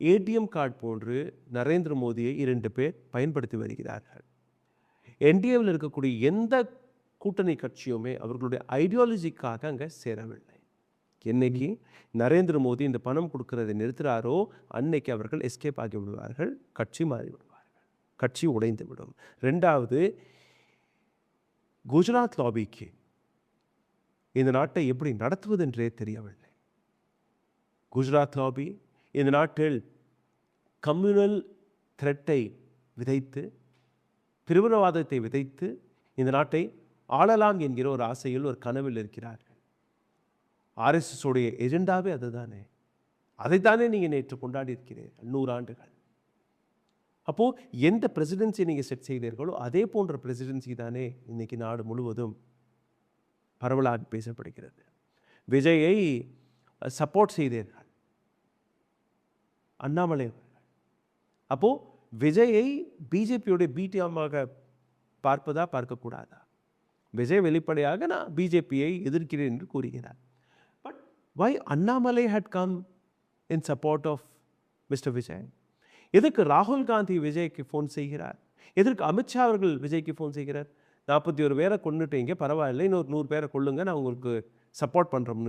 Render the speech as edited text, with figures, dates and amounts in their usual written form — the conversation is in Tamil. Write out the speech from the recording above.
ஏடிஎம் கார்டு போன்று நரேந்திர மோடியை 2 பேர் பயன்படுத்தி வருகிறார்கள். என்டிஏவில் இருக்கக்கூடிய எந்த கூட்டணி கட்சியுமே அவர்களுடைய ஐடியாலஜிக்காக அங்கே சேரவில்லை. என்னைக்கு நரேந்திர மோடி இந்த பணம் கொடுக்கறதை நிறுத்துகிறாரோ அன்னைக்கு அவர்கள் எஸ்கேப் ஆகி விடுவார்கள், கட்சி மாறிவிடுவார்கள், கட்சி உடைந்து விடும். 2வது, குஜராத் லாபிக்கு இந்த நாட்டை எப்படி நடத்துவது என்றே தெரியவில்லை. குஜராத் லாபி இந்த நாட்டில் கம்யூனல் த்ரெட்டை விதைத்து, பிரிவினவாதத்தை விதைத்து இந்த நாட்டை ஆளலாம் என்கிற ஒரு ஆசையில், ஒரு கனவில் இருக்கிறார்கள். RSS உடைய எஜெண்டாவே அதுதானே. அதைத்தானே நீங்கள் நேற்று கொண்டாடி இருக்கிறீர்கள் 100 ஆண்டுகள். அப்போது எந்த பிரசிடென்சி நீங்கள் செட் செய்தீர்களோ அதே போன்ற பிரசிடென்சி தானே இன்னைக்கு நாடு முழுவதும் பரவலாக பேசப்படுகிறது. விஜயை சப்போர்ட் செய்தீர்கள் அண்ணாமலை அவர்கள். அப்போது விஜயை பிஜேபியோடைய பிடிஎம்மாக பார்ப்பதா பார்க்கக்கூடாதா? விஜய் வெளிப்படையாக நான் பிஜேபியை எதிர்க்கிறேன் என்று கூறுகிறார். But why Annamalai had come in support of mister Vijay? எதற்கு ராகுல் காந்தி விஜய்க்கு ஃபோன் செய்கிறார்? எதற்கு அமித்ஷா அவர்கள் விஜய்க்கு ஃபோன் செய்கிறார்? 41 பேரை கொண்டுட்டீங்க, பரவாயில்லை, இன்னொரு 100 பேரை கொள்ளுங்க, நான் உங்களுக்கு சப்போர்ட் பண்ணுறோம்னு